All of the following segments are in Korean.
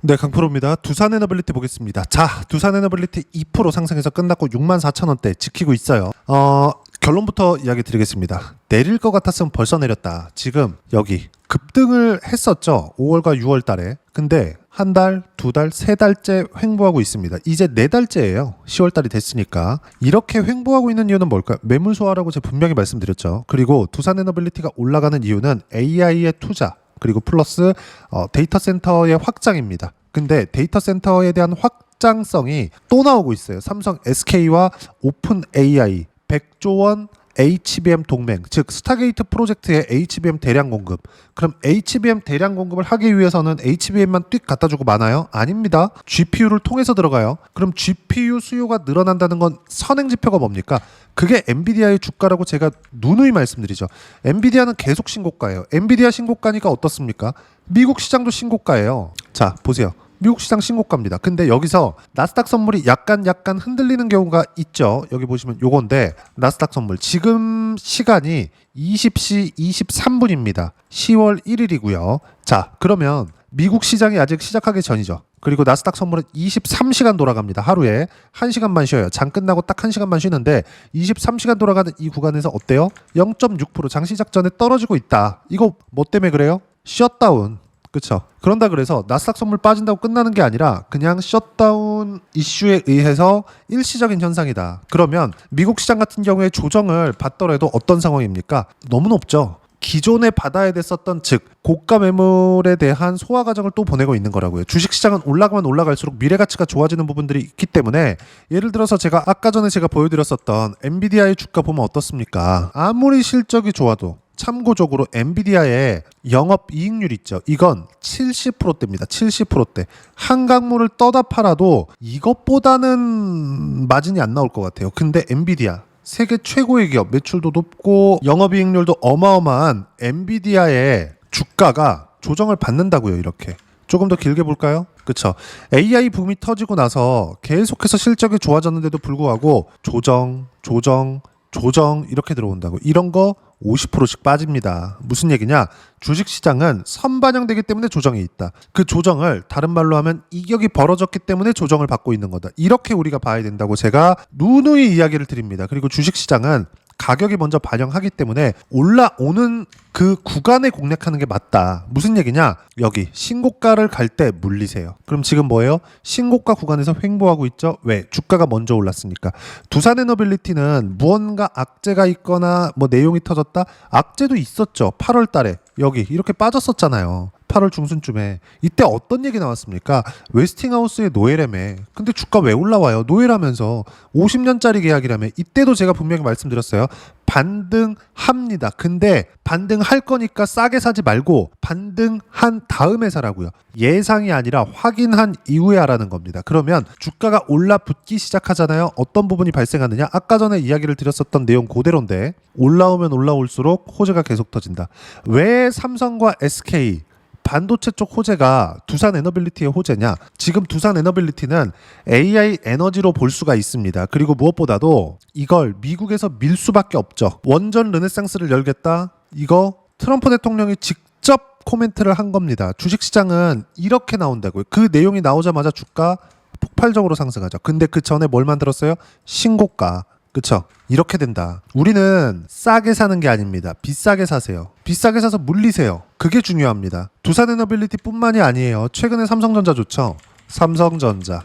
네, 강프로입니다. 두산에너빌리티 보겠습니다. 자, 두산에너빌리티 2% 상승해서 끝났고 64,000원대 지키고 있어요. 결론부터 이야기 드리겠습니다. 내릴 것 같았으면 벌써 내렸다. 지금 여기 급등을 했었죠. 5월과 6월 달에. 근데 한 달, 두 달, 세 달째 횡보하고 있습니다. 이제 네 달째예요. 10월 달이 됐으니까. 이렇게 횡보하고 있는 이유는 뭘까요? 매물 소화라고 제가 분명히 말씀드렸죠. 그리고 두산에너빌리티가 올라가는 이유는 AI의 투자 그리고 플러스 데이터 센터의 확장입니다. 근데 데이터 센터에 대한 확장성이 또 나오고 있어요. 삼성 SK와 오픈 AI 100조 원 HBM 동맹, 즉 스타게이트 프로젝트의 HBM 대량 공급. 그럼 HBM 대량 공급을 하기 위해서는 HBM만 띡 갖다 주고 마나요? 아닙니다. GPU를 통해서 들어가요. 그럼 GPU 수요가 늘어난다는 건 선행 지표가 뭡니까? 그게 엔비디아의 주가라고 제가 누누이 말씀드리죠. 엔비디아는 계속 신고가예요. 엔비디아 신고가니까 어떻습니까? 미국 시장도 신고가예요. 자, 보세요. 미국 시장 신고가입니다. 근데 여기서 나스닥 선물이 약간 흔들리는 경우가 있죠. 여기 보시면 요건데 나스닥 선물 지금 시간이 20시 23분입니다. 10월 1일이고요. 자, 그러면 미국 시장이 아직 시작하기 전이죠. 그리고 나스닥 선물은 23시간 돌아갑니다. 하루에 1시간만 쉬어요. 장 끝나고 딱 1시간만 쉬는데 23시간 돌아가는 이 구간에서 어때요? 0.6% 장시작 전에 떨어지고 있다. 이거 뭐 때문에 그래요? 셧다운. 그렇죠. 그런다 그래서 나스닥 선물 빠진다고 끝나는 게 아니라 그냥 셧다운 이슈에 의해서 일시적인 현상이다. 그러면 미국 시장 같은 경우에 조정을 받더라도 어떤 상황입니까? 너무 높죠. 기존에 받아야 됐었던 즉 고가 매물에 대한 소화 과정을 또 보내고 있는 거라고요. 주식시장은 올라가면 올라갈수록 미래 가치가 좋아지는 부분들이 있기 때문에 예를 들어서 제가 아까 전에 제가 보여드렸었던 엔비디아의 주가 보면 어떻습니까? 아무리 실적이 좋아도 참고적으로 엔비디아의 영업이익률 있죠. 이건 70%대입니다. 70%대. 한강물을 떠다 팔아도 이것보다는 마진이 안 나올 것 같아요. 근데 엔비디아 세계 최고의 기업, 매출도 높고 영업이익률도 어마어마한 엔비디아의 주가가 조정을 받는다고요. 이렇게. 조금 더 길게 볼까요? 그쵸. AI 붐이 터지고 나서 계속해서 실적이 좋아졌는데도 불구하고 조정 이렇게 들어온다고. 이런 거 50%씩 빠집니다. 무슨 얘기냐? 주식시장은 선반영되기 때문에 조정이 있다. 그 조정을 다른 말로 하면 이격이 벌어졌기 때문에 조정을 받고 있는 거다. 이렇게 우리가 봐야 된다고 제가 누누이 이야기를 드립니다. 그리고 주식시장은 가격이 먼저 반영하기 때문에 올라오는 그 구간에 공략하는 게 맞다. 무슨 얘기냐? 여기 신고가를 갈 때 물리세요. 그럼 지금 뭐예요? 신고가 구간에서 횡보하고 있죠. 왜? 주가가 먼저 올랐으니까. 두산에너빌리티는 무언가 악재가 있거나 뭐 내용이 터졌다? 악재도 있었죠. 8월 달에 여기 이렇게 빠졌었잖아요. 8월 중순쯤에. 이때 어떤 얘기 나왔습니까? 웨스팅하우스의 노예라며. 근데 주가 왜 올라와요? 노예라면서 50년짜리 계약이라며. 이때도 제가 분명히 말씀드렸어요. 반등합니다. 근데 반등할 거니까 싸게 사지 말고 반등한 다음에 사라고요. 예상이 아니라 확인한 이후에 하라는 겁니다. 그러면 주가가 올라붙기 시작하잖아요. 어떤 부분이 발생하느냐? 아까 전에 이야기를 드렸었던 내용 그대로인데 올라오면 올라올수록 호재가 계속 터진다. 왜 삼성과 SK 반도체 쪽 호재가 두산에너빌리티의 호재냐? 지금 두산에너빌리티는 AI 에너지로 볼 수가 있습니다. 그리고 무엇보다도 이걸 미국에서 밀 수밖에 없죠. 원전 르네상스를 열겠다? 이거 트럼프 대통령이 직접 코멘트를 한 겁니다. 주식시장은 이렇게 나온다고요. 그 내용이 나오자마자 주가 폭발적으로 상승하죠. 근데 그 전에 뭘 만들었어요? 신고가. 그쵸? 이렇게 된다. 우리는 싸게 사는 게 아닙니다. 비싸게 사세요. 비싸게 사서 물리세요. 그게 중요합니다. 두산에너빌리티 뿐만이 아니에요. 최근에 삼성전자 좋죠? 삼성전자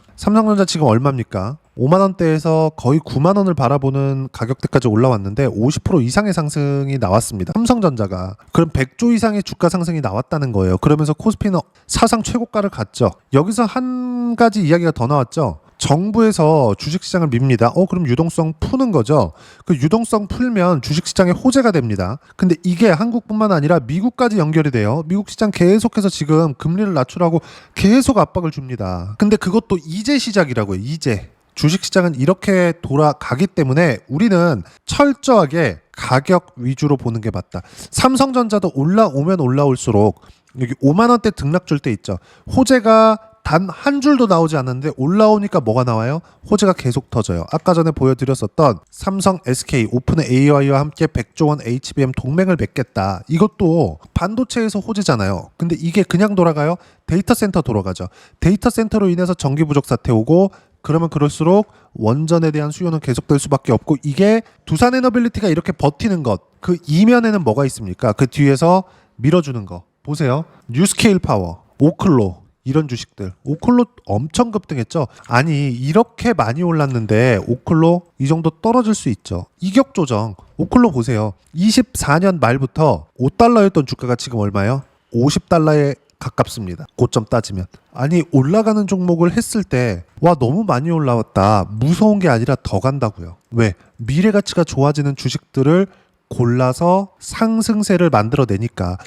지금 얼마입니까? 5만원대에서 거의 9만원을 바라보는 가격대까지 올라왔는데 50% 이상의 상승이 나왔습니다. 삼성전자가. 그럼 100조 이상의 주가 상승이 나왔다는 거예요. 그러면서 코스피는 사상 최고가를 갔죠. 여기서 한 가지 이야기가 더 나왔죠. 정부에서 주식시장을 밉니다. 그럼 유동성 푸는 거죠. 그 유동성 풀면 주식시장의 호재가 됩니다. 근데 이게 한국뿐만 아니라 미국까지 연결이 돼요. 미국 시장 계속해서 지금 금리를 낮추라고 계속 압박을 줍니다. 근데 그것도 이제 시작이라고요. 이제. 주식시장은 이렇게 돌아가기 때문에 우리는 철저하게 가격 위주로 보는 게 맞다. 삼성전자도 올라오면 올라올수록 여기 5만원대 등락 줄 때 있죠. 호재가 단 한 줄도 나오지 않는데 올라오니까 뭐가 나와요? 호재가 계속 터져요. 아까 전에 보여드렸었던 삼성, SK, 오픈 AI와 함께 100조 원 HBM 동맹을 맺겠다. 이것도 반도체에서 호재잖아요. 근데 이게 그냥 돌아가요? 데이터 센터 돌아가죠. 데이터 센터로 인해서 전기 부족 사태 오고 그러면 그럴수록 원전에 대한 수요는 계속될 수밖에 없고 이게 두산에너빌리티가 이렇게 버티는 것 그 이면에는 뭐가 있습니까? 그 뒤에서 밀어주는 거 보세요. 뉴스케일 파워, 오클로 이런 주식들 오클로 엄청 급등했죠. 아니 이렇게 많이 올랐는데 오클로 이 정도 떨어질 수 있죠. 이격 조정 오클로 보세요. 24년 말부터 5달러였던 주가가 지금 얼마예요? 50달러에 가깝습니다. 고점 따지면. 아니 올라가는 종목을 했을 때 와 너무 많이 올라왔다. 무서운 게 아니라 더 간다고요. 왜? 미래 가치가 좋아지는 주식들을 골라서 상승세를 만들어내니까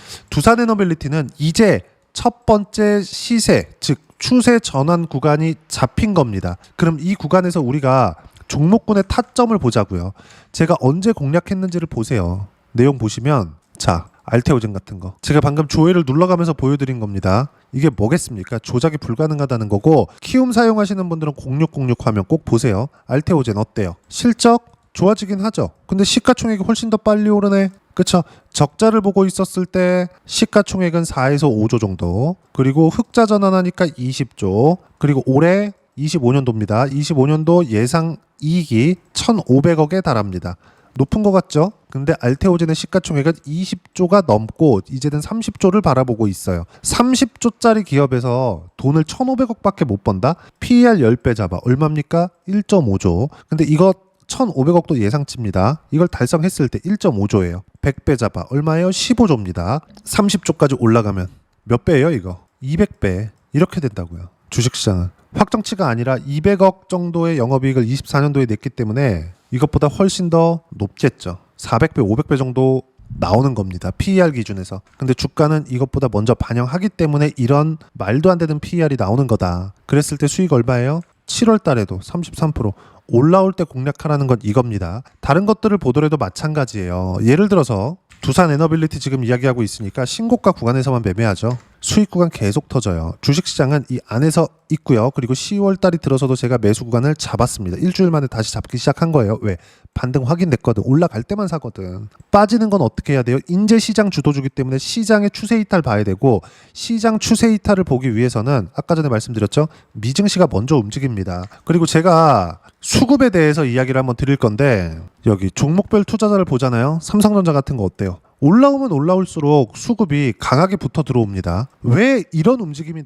두산에너빌리티는 이제 첫 번째 시세 즉 추세 전환 구간이 잡힌 겁니다. 그럼 이 구간에서 우리가 종목군의 타점을 보자고요. 제가 언제 공략했는지를 보세요. 내용 보시면 자 알테오젠 같은 거 제가 방금 조회를 눌러가면서 보여드린 겁니다. 이게 뭐겠습니까? 조작이 불가능하다는 거고 키움 사용하시는 분들은 0606 화면 꼭 보세요. 알테오젠 어때요? 실적 좋아지긴 하죠. 근데 시가총액이 훨씬 더 빨리 오르네. 그쵸? 적자를 보고 있었을 때 시가총액은 4에서 5조 정도 그리고 흑자 전환하니까 20조 그리고 올해 25년도입니다. 25년도 예상 이익이 1,500억에 달합니다. 높은 것 같죠? 근데 알테오젠의 시가총액은 20조가 넘고 이제는 30조를 바라보고 있어요. 30조짜리 기업에서 돈을 1,500억밖에 못 번다? PER 10배 잡아. 얼마입니까? 1.5조. 근데 이거 1,500억도 예상치입니다. 이걸 달성했을 때 1.5조예요. 100배 잡아. 얼마예요? 15조입니다. 30조까지 올라가면 몇 배예요 이거? 200배. 이렇게 된다고요. 주식시장은. 확정치가 아니라 200억 정도의 영업이익을 24년도에 냈기 때문에 이것보다 훨씬 더 높겠죠. 400배, 500배 정도 나오는 겁니다. PER 기준에서. 근데 주가는 이것보다 먼저 반영하기 때문에 이런 말도 안 되는 PER이 나오는 거다. 그랬을 때 수익 얼마예요? 7월 달에도 33% 올라올 때 공략하라는 건 이겁니다. 다른 것들을 보더라도 마찬가지예요. 예를 들어서 두산에너빌리티 지금 이야기하고 있으니까 신고가 구간에서만 매매하죠. 수익 구간 계속 터져요. 주식시장은 이 안에서 있고요. 그리고 10월 달이 들어서도 제가 매수 구간을 잡았습니다. 일주일 만에 다시 잡기 시작한 거예요. 왜? 반등 확인됐거든. 올라갈 때만 사거든. 빠지는 건 어떻게 해야 돼요? 인제 시장 주도주기 때문에 시장의 추세 이탈 봐야 되고 시장 추세 이탈을 보기 위해서는 아까 전에 말씀드렸죠. 미증시가 먼저 움직입니다. 그리고 제가 수급에 대해서 이야기를 한번 드릴 건데 여기 종목별 투자자를 보잖아요. 삼성전자 같은 거 어때요? 올라오면 올라올수록 수급이 강하게 붙어 들어옵니다. 왜 이런 움직임이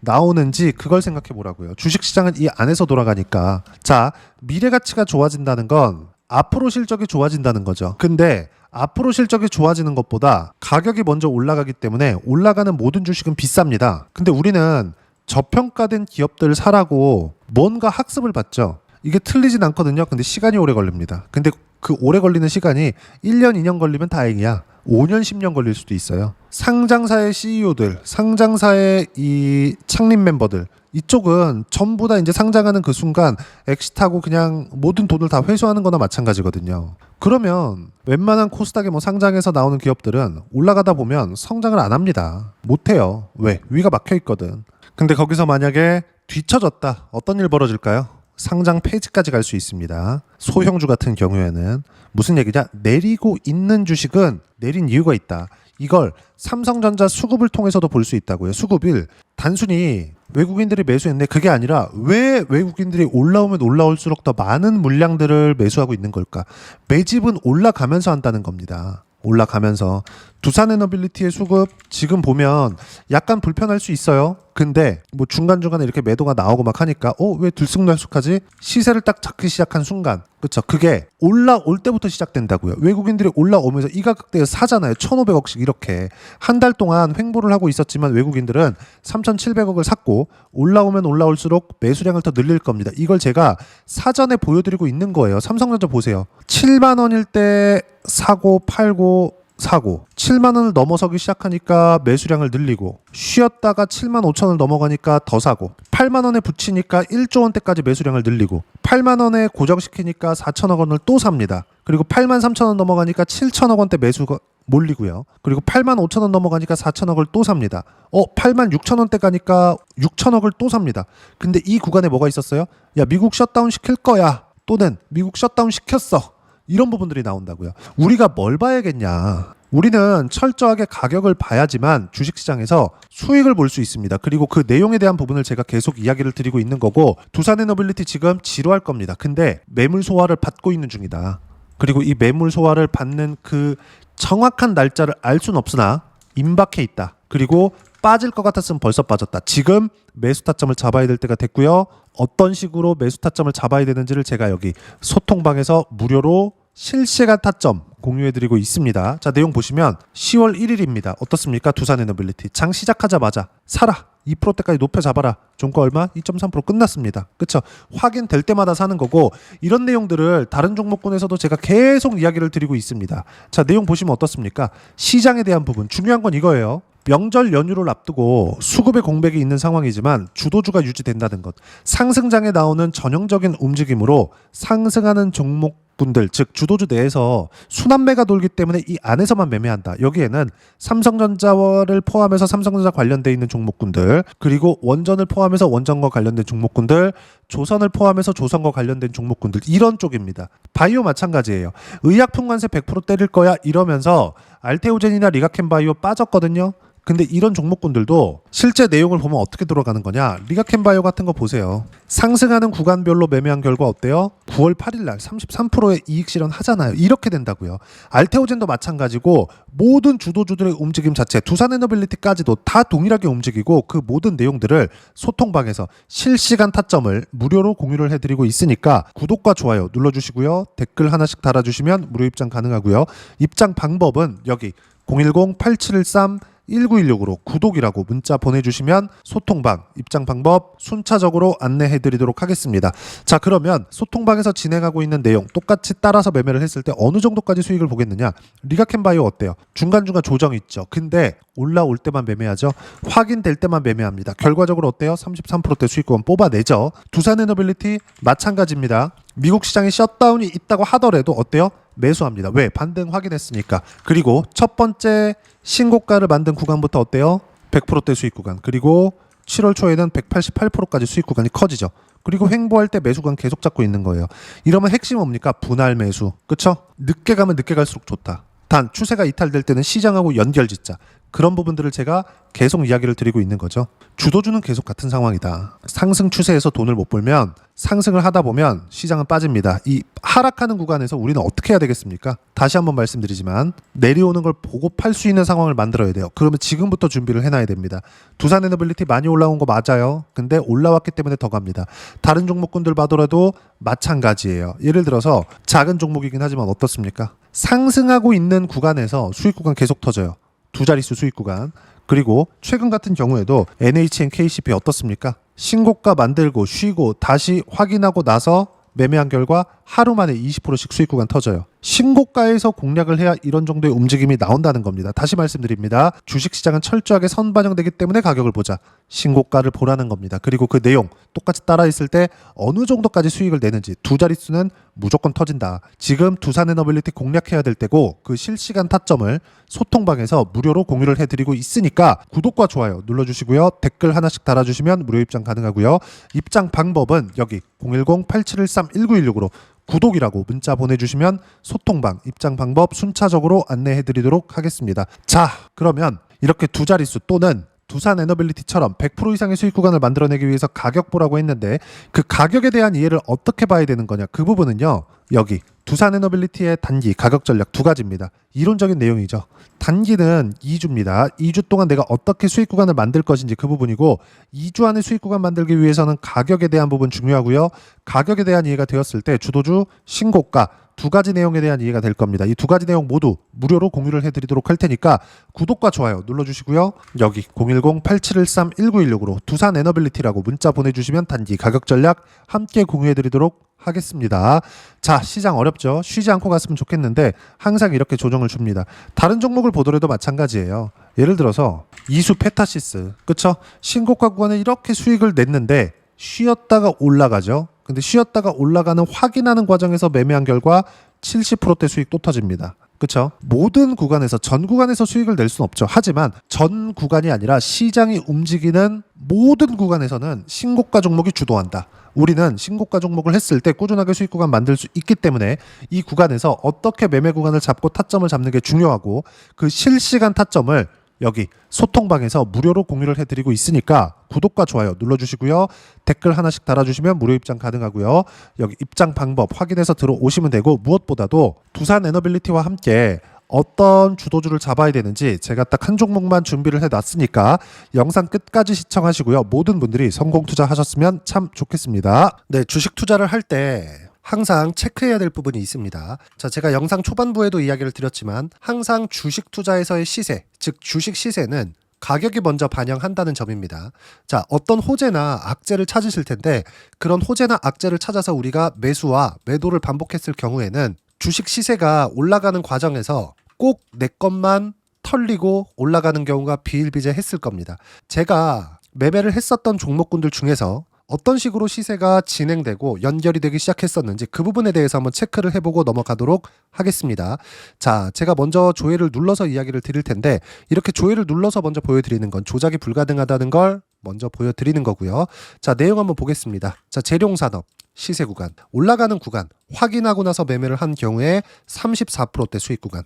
나오는지 그걸 생각해 보라고요. 주식시장은 이 안에서 돌아가니까. 자, 미래 가치가 좋아진다는 건 앞으로 실적이 좋아진다는 거죠. 근데 앞으로 실적이 좋아지는 것보다 가격이 먼저 올라가기 때문에 올라가는 모든 주식은 비쌉니다. 근데 우리는 저평가된 기업들을 사라고 뭔가 학습을 받죠. 이게 틀리진 않거든요. 근데 시간이 오래 걸립니다. 근데 그 오래 걸리는 시간이 1년, 2년 걸리면 다행이야. 5년, 10년 걸릴 수도 있어요. 상장사의 CEO들, 상장사의 이 창립 멤버들 이쪽은 전부 다 이제 상장하는 그 순간 엑시트하고 그냥 모든 돈을 다 회수하는 거나 마찬가지거든요. 그러면 웬만한 코스닥에 뭐 상장해서 나오는 기업들은 올라가다 보면 성장을 안 합니다. 못 해요. 왜? 위가 막혀 있거든. 근데 거기서 만약에 뒤처졌다. 어떤 일 벌어질까요? 상장 폐지까지 갈 수 있습니다. 소형주 같은 경우에는 무슨 얘기냐? 내리고 있는 주식은 내린 이유가 있다. 이걸 삼성전자 수급을 통해서도 볼 수 있다고요. 수급일 단순히 외국인들이 매수했네 그게 아니라 왜 외국인들이 올라오면 올라올수록 더 많은 물량들을 매수하고 있는 걸까? 매집은 올라가면서 한다는 겁니다. 올라가면서 두산에너빌리티의 수급 지금 보면 약간 불편할 수 있어요. 근데 뭐 중간중간에 이렇게 매도가 나오고 막 하니까 왜 들쑥날쑥하지? 시세를 딱 잡기 시작한 순간 그쵸? 그게 올라올 때부터 시작된다고요. 외국인들이 올라오면서 이 가격대에 사잖아요. 1,500억씩 이렇게 한 달 동안 횡보를 하고 있었지만 외국인들은 3,700억을 샀고 올라오면 올라올수록 매수량을 더 늘릴 겁니다. 이걸 제가 사전에 보여드리고 있는 거예요. 삼성전자 보세요. 7만 원일 때 사고 팔고 7만 원을 넘어서기 시작하니까 매수량을 늘리고 쉬었다가 7만 5천 원을 넘어가니까 더 사고 8만 원에 붙이니까 1조 원대까지 매수량을 늘리고 8만 원에 고정시키니까 4천억 원을 또 삽니다. 그리고 8만 3천 원 넘어가니까 7천억 원대 매수 몰리고요. 그리고 85,000원 넘어가니까 4천억을 또 삽니다. 86,000원대 가니까 6천억을 또 삽니다. 근데 이 구간에 뭐가 있었어요? 야, 미국 셧다운 시킬 거야. 또는 미국 셧다운 시켰어. 이런 부분들이 나온다고요. 우리가 뭘 봐야겠냐? 우리는 철저하게 가격을 봐야지만 주식시장에서 수익을 볼 수 있습니다. 그리고 그 내용에 대한 부분을 제가 계속 이야기를 드리고 있는 거고, 두산에너빌리티 지금 지루할 겁니다. 근데 매물 소화를 받고 있는 중이다. 그리고 이 매물 소화를 받는 그 정확한 날짜를 알 수는 없으나 임박해 있다. 그리고 빠질 것 같았으면 벌써 빠졌다. 지금 매수 타점을 잡아야 될 때가 됐고요. 어떤 식으로 매수 타점을 잡아야 되는지를 제가 여기 소통방에서 무료로 실시간 타점 공유해드리고 있습니다. 자, 내용 보시면 10월 1일입니다. 어떻습니까? 두산에너빌리티 장 시작하자마자 사라, 2%대까지 높여 잡아라. 종가 얼마? 2.3% 끝났습니다. 그쵸? 확인될 때마다 사는 거고, 이런 내용들을 다른 종목군에서도 제가 계속 이야기를 드리고 있습니다. 자, 내용 보시면 어떻습니까? 시장에 대한 부분, 중요한 건 이거예요. 명절 연휴를 앞두고 수급의 공백이 있는 상황이지만 주도주가 유지된다는 것, 상승장에 나오는 전형적인 움직임으로 상승하는 종목분들, 즉 주도주 내에서 순환매가 돌기 때문에 이 안에서만 매매한다. 여기에는 삼성전자를 포함해서 삼성전자 관련돼 있는 종목군들, 그리고 원전을 포함해서 원전과 관련된 종목군들, 조선을 포함해서 조선과 관련된 종목군들, 이런 쪽입니다. 바이오 마찬가지예요. 의약품 관세 100% 때릴 거야 이러면서 알테오젠이나 리가켄바이오 빠졌거든요. 근데 이런 종목군들도 실제 내용을 보면 어떻게 돌아가는 거냐? 리가켄바이오 같은 거 보세요. 상승하는 구간별로 매매한 결과 어때요? 9월 8일 날 33%의 이익 실현 하잖아요. 이렇게 된다고요. 알테오젠도 마찬가지고, 모든 주도주들의 움직임 자체, 두산에너빌리티까지도 다 동일하게 움직이고, 그 모든 내용들을 소통방에서 실시간 타점을 무료로 공유를 해드리고 있으니까 구독과 좋아요 눌러주시고요. 댓글 하나씩 달아주시면 무료 입장 가능하고요. 입장 방법은 여기 010-8713-1916으로 구독이라고 문자 보내주시면 소통방 입장 방법 순차적으로 안내해드리도록 하겠습니다. 자, 그러면 소통방에서 진행하고 있는 내용 똑같이 따라서 매매를 했을 때 어느 정도까지 수익을 보겠느냐? 리가켄바이오 어때요? 중간중간 조정이 있죠. 근데 올라올 때만 매매하죠. 확인될 때만 매매합니다. 결과적으로 어때요? 33%대 수익권 뽑아내죠. 두산에너빌리티 마찬가지입니다. 미국 시장에 셧다운이 있다고 하더라도 어때요? 매수합니다. 왜? 반등 확인했으니까. 그리고 첫 번째 신고가를 만든 구간부터 어때요? 100%대 수익 구간. 그리고 7월 초에는 188%까지 수익 구간이 커지죠. 그리고 횡보할 때 매수 구간 계속 잡고 있는 거예요. 이러면 핵심 뭡니까? 분할 매수. 그쵸? 늦게 가면 늦게 갈수록 좋다. 단 추세가 이탈될 때는 시장하고 연결짓자. 그런 부분들을 제가 계속 이야기를 드리고 있는 거죠. 주도주는 계속 같은 상황이다. 상승 추세에서 돈을 못 벌면 상승을 하다 보면 시장은 빠집니다. 이 하락하는 구간에서 우리는 어떻게 해야 되겠습니까? 다시 한번 말씀드리지만 내려오는 걸 보고 팔 수 있는 상황을 만들어야 돼요. 그러면 지금부터 준비를 해놔야 됩니다. 두산에너빌리티 많이 올라온 거 맞아요. 근데 올라왔기 때문에 더 갑니다. 다른 종목군들 봐더라도 마찬가지예요. 예를 들어서 작은 종목이긴 하지만 어떻습니까? 상승하고 있는 구간에서 수익 구간 계속 터져요. 두 자릿수 수익 구간. 그리고 최근 같은 경우에도 NHN KCP 어떻습니까? 신고가 만들고 쉬고 다시 확인하고 나서 매매한 결과 하루 만에 20%씩 수익 구간 터져요. 신고가에서 공략을 해야 이런 정도의 움직임이 나온다는 겁니다. 다시 말씀드립니다. 주식시장은 철저하게 선반영되기 때문에 가격을 보자. 신고가를 보라는 겁니다. 그리고 그 내용 똑같이 따라 있을 때 어느 정도까지 수익을 내는지, 두 자릿수는 무조건 터진다. 지금 두산에너빌리티 공략해야 될 때고, 그 실시간 타점을 소통방에서 무료로 공유를 해드리고 있으니까 구독과 좋아요 눌러주시고요. 댓글 하나씩 달아주시면 무료 입장 가능하고요. 입장 방법은 여기 010-8713-1916으로 구독이라고 문자 보내주시면 소통방 입장 방법 순차적으로 안내해드리도록 하겠습니다. 자, 그러면 이렇게 두 자릿수 또는 두산에너빌리티처럼 100% 이상의 수익 구간을 만들어내기 위해서 가격 보라고 했는데, 그 가격에 대한 이해를 어떻게 봐야 되는 거냐? 그 부분은요, 여기 두산에너빌리티의 단기 가격 전략 두 가지입니다. 이론적인 내용이죠. 단기는 2주입니다. 2주 동안 내가 어떻게 수익 구간을 만들 것인지 그 부분이고, 2주 안에 수익 구간 만들기 위해서는 가격에 대한 부분 중요하고요. 가격에 대한 이해가 되었을 때 주도주, 신고가 두 가지 내용에 대한 이해가 될 겁니다. 이 두 가지 내용 모두 무료로 공유를 해드리도록 할 테니까 구독과 좋아요 눌러주시고요. 여기 010-8713-1916으로 두산에너빌리티라고 문자 보내주시면 단기 가격 전략 함께 공유해드리도록 하겠습니다. 자, 시장 어렵죠? 쉬지 않고 갔으면 좋겠는데 항상 이렇게 조정을 줍니다. 다른 종목을 보더라도 마찬가지예요. 예를 들어서 이수 페타시스, 그쵸? 신고가 구간에 이렇게 수익을 냈는데 쉬었다가 올라가죠. 근데 쉬었다가 올라가는 확인하는 과정에서 매매한 결과 70%대 수익 또 터집니다. 그렇죠? 모든 구간에서 전 구간에서 수익을 낼 수는 없죠. 하지만 전 구간이 아니라 시장이 움직이는 모든 구간에서는 신고가 종목이 주도한다. 우리는 신고가 종목을 했을 때 꾸준하게 수익 구간 만들 수 있기 때문에 이 구간에서 어떻게 매매 구간을 잡고 타점을 잡는 게 중요하고 그 실시간 타점을 여기 소통방에서 무료로 공유를 해드리고 있으니까 구독과 좋아요 눌러주시고요. 댓글 하나씩 달아주시면 무료 입장 가능하고요. 여기 입장 방법 확인해서 들어오시면 되고 무엇보다도 두산 에너빌리티와 함께 어떤 주도주를 잡아야 되는지 제가 딱 한 종목만 준비를 해놨으니까 영상 끝까지 시청하시고요. 모든 분들이 성공 투자하셨으면 참 좋겠습니다. 네, 주식 투자를 할 때 항상 체크해야 될 부분이 있습니다. 자, 제가 영상 초반부에도 이야기를 드렸지만 항상 주식 투자에서의 시세, 즉 주식 시세는 가격이 먼저 반영한다는 점입니다. 자, 어떤 호재나 악재를 찾으실 텐데 그런 호재나 악재를 찾아서 우리가 매수와 매도를 반복했을 경우에는 주식 시세가 올라가는 과정에서 꼭 내 것만 털리고 올라가는 경우가 비일비재했을 겁니다. 제가 매매를 했었던 종목군들 중에서 어떤 식으로 시세가 진행되고 연결이 되기 시작했었는지 그 부분에 대해서 한번 체크를 해보고 넘어가도록 하겠습니다. 자, 제가 먼저 조회를 눌러서 이야기를 드릴 텐데 이렇게 조회를 눌러서 먼저 보여드리는 건 조작이 불가능하다는 걸 먼저 보여드리는 거고요. 자, 내용 한번 보겠습니다. 자, 재룡산업 시세 구간 올라가는 구간 확인하고 나서 매매를 한 경우에 34%대 수익 구간.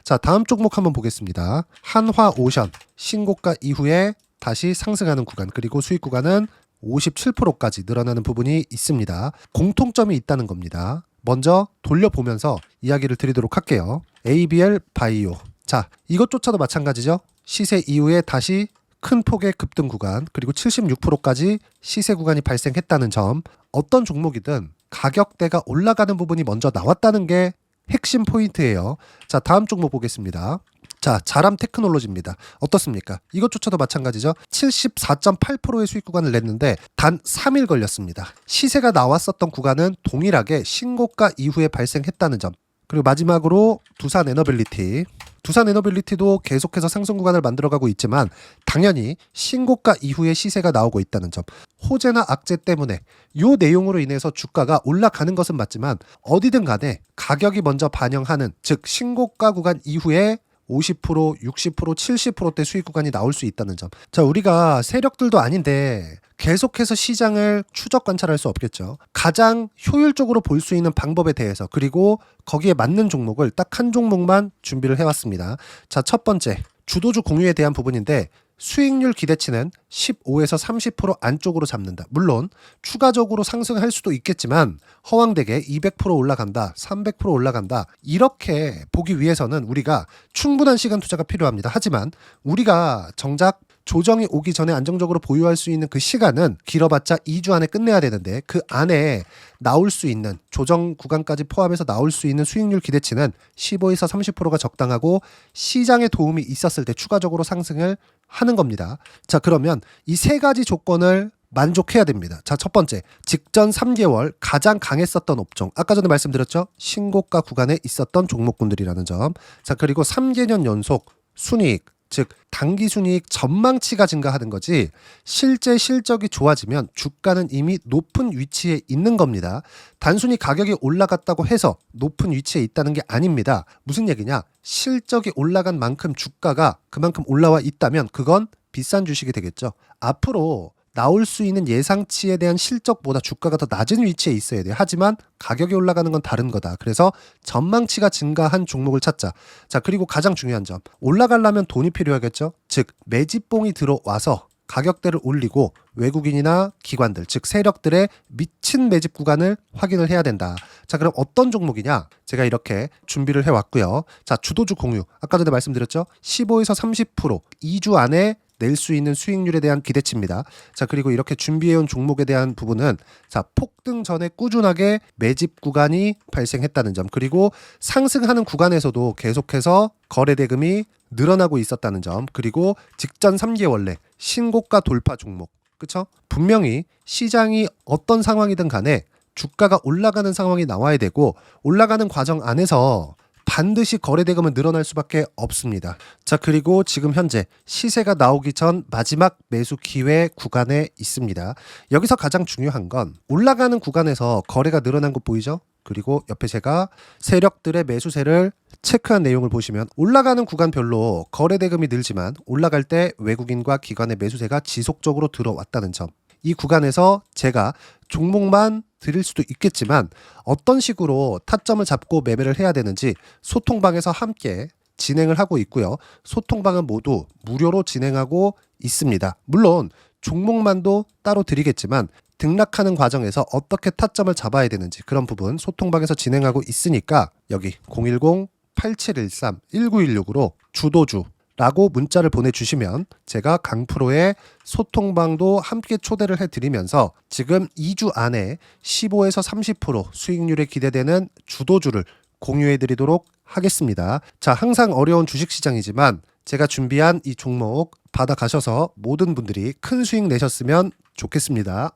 자, 다음 종목 한번 보겠습니다. 한화오션 신고가 이후에 다시 상승하는 구간 그리고 수익 구간은 57%까지 늘어나는 부분이 있습니다. 공통점이 있다는 겁니다. 먼저 돌려보면서 이야기를 드리도록 할게요. ABL 바이오. 자, 이것조차도 마찬가지죠. 시세 이후에 다시 큰 폭의 급등 구간 그리고 76%까지 시세 구간이 발생했다는 점. 어떤 종목이든 가격대가 올라가는 부분이 먼저 나왔다는 게 핵심 포인트예요. 자, 다음 종목 보겠습니다. 자, 자람 테크놀로지입니다. 어떻습니까? 이것조차도 마찬가지죠. 74.8%의 수익 구간을 냈는데 단 3일 걸렸습니다. 시세가 나왔었던 구간은 동일하게 신고가 이후에 발생했다는 점. 그리고 마지막으로 두산 에너빌리티. 두산 에너빌리티도 계속해서 상승 구간을 만들어가고 있지만 당연히 신고가 이후에 시세가 나오고 있다는 점. 호재나 악재 때문에 이 내용으로 인해서 주가가 올라가는 것은 맞지만 어디든 간에 가격이 먼저 반영하는 즉 신고가 구간 이후에 50%, 60%, 70%대 수익 구간이 나올 수 있다는 점. 자, 우리가 세력들도 아닌데 계속해서 시장을 추적 관찰할 수 없겠죠. 가장 효율적으로 볼 수 있는 방법에 대해서 그리고 거기에 맞는 종목을 딱 한 종목만 준비를 해왔습니다. 자, 첫 번째 주도주 공유에 대한 부분인데 수익률 기대치는 15에서 30% 안쪽으로 잡는다. 물론 추가적으로 상승할 수도 있겠지만 허황되게 200% 올라간다, 300% 올라간다. 이렇게 보기 위해서는 우리가 충분한 시간 투자가 필요합니다. 하지만 우리가 정작 조정이 오기 전에 안정적으로 보유할 수 있는 그 시간은 길어봤자 2주 안에 끝내야 되는데 그 안에 나올 수 있는 조정 구간까지 포함해서 나올 수 있는 수익률 기대치는 15에서 30%가 적당하고 시장에 도움이 있었을 때 추가적으로 상승을 하는 겁니다. 자, 그러면 이 세 가지 조건을 만족해야 됩니다. 자, 첫 번째, 직전 3개월 가장 강했었던 업종. 아까 전에 말씀드렸죠? 신고가 구간에 있었던 종목군들이라는 점. 자, 그리고 3개년 연속 순이익, 즉 단기 순이익 전망치가 증가하는 거지 실제 실적이 좋아지면 주가는 이미 높은 위치에 있는 겁니다. 단순히 가격이 올라갔다고 해서 높은 위치에 있다는 게 아닙니다. 무슨 얘기냐? 실적이 올라간 만큼 주가가 그만큼 올라와 있다면 그건 비싼 주식이 되겠죠. 앞으로 나올 수 있는 예상치에 대한 실적보다 주가가 더 낮은 위치에 있어야 돼요. 하지만 가격이 올라가는 건 다른 거다. 그래서 전망치가 증가한 종목을 찾자. 자, 그리고 가장 중요한 점. 올라가려면 돈이 필요하겠죠. 즉 매집봉이 들어와서 가격대를 올리고 외국인이나 기관들, 즉 세력들의 미친 매집 구간을 확인을 해야 된다. 자, 그럼 어떤 종목이냐? 제가 이렇게 준비를 해왔고요. 자, 주도주 공유. 아까 전에 말씀드렸죠. 15에서 30% 2주 안에 낼 수 있는 수익률에 대한 기대치입니다. 자, 그리고 이렇게 준비해온 종목에 대한 부분은 자, 폭등 전에 꾸준하게 매집 구간이 발생했다는 점 그리고 상승하는 구간에서도 계속해서 거래 대금이 늘어나고 있었다는 점 그리고 직전 3개월 내 신고가 돌파 종목 그쵸? 분명히 시장이 어떤 상황이든 간에 주가가 올라가는 상황이 나와야 되고 올라가는 과정 안에서 반드시 거래대금은 늘어날 수밖에 없습니다. 자, 그리고 지금 현재 시세가 나오기 전 마지막 매수 기회 구간에 있습니다. 여기서 가장 중요한 건 올라가는 구간에서 거래가 늘어난 거 보이죠? 그리고 옆에 제가 세력들의 매수세를 체크한 내용을 보시면 올라가는 구간별로 거래 대금이 늘지만 올라갈 때 외국인과 기관의 매수세가 지속적으로 들어왔다는 점. 이 구간에서 제가 종목만 드릴 수도 있겠지만 어떤 식으로 타점을 잡고 매매를 해야 되는지 소통방에서 함께 진행을 하고 있고요. 소통방은 모두 무료로 진행하고 있습니다. 물론 종목만도 따로 드리겠지만 등락하는 과정에서 어떻게 타점을 잡아야 되는지 그런 부분 소통방에서 진행하고 있으니까 여기 010-8713-1916으로 주도주라고 문자를 보내주시면 제가 강프로의 소통방도 함께 초대를 해드리면서 지금 2주 안에 15에서 30% 수익률이 기대되는 주도주를 공유해드리도록 하겠습니다. 자, 항상 어려운 주식시장이지만 제가 준비한 이 종목 받아가셔서 모든 분들이 큰 수익 내셨으면 좋겠습니다.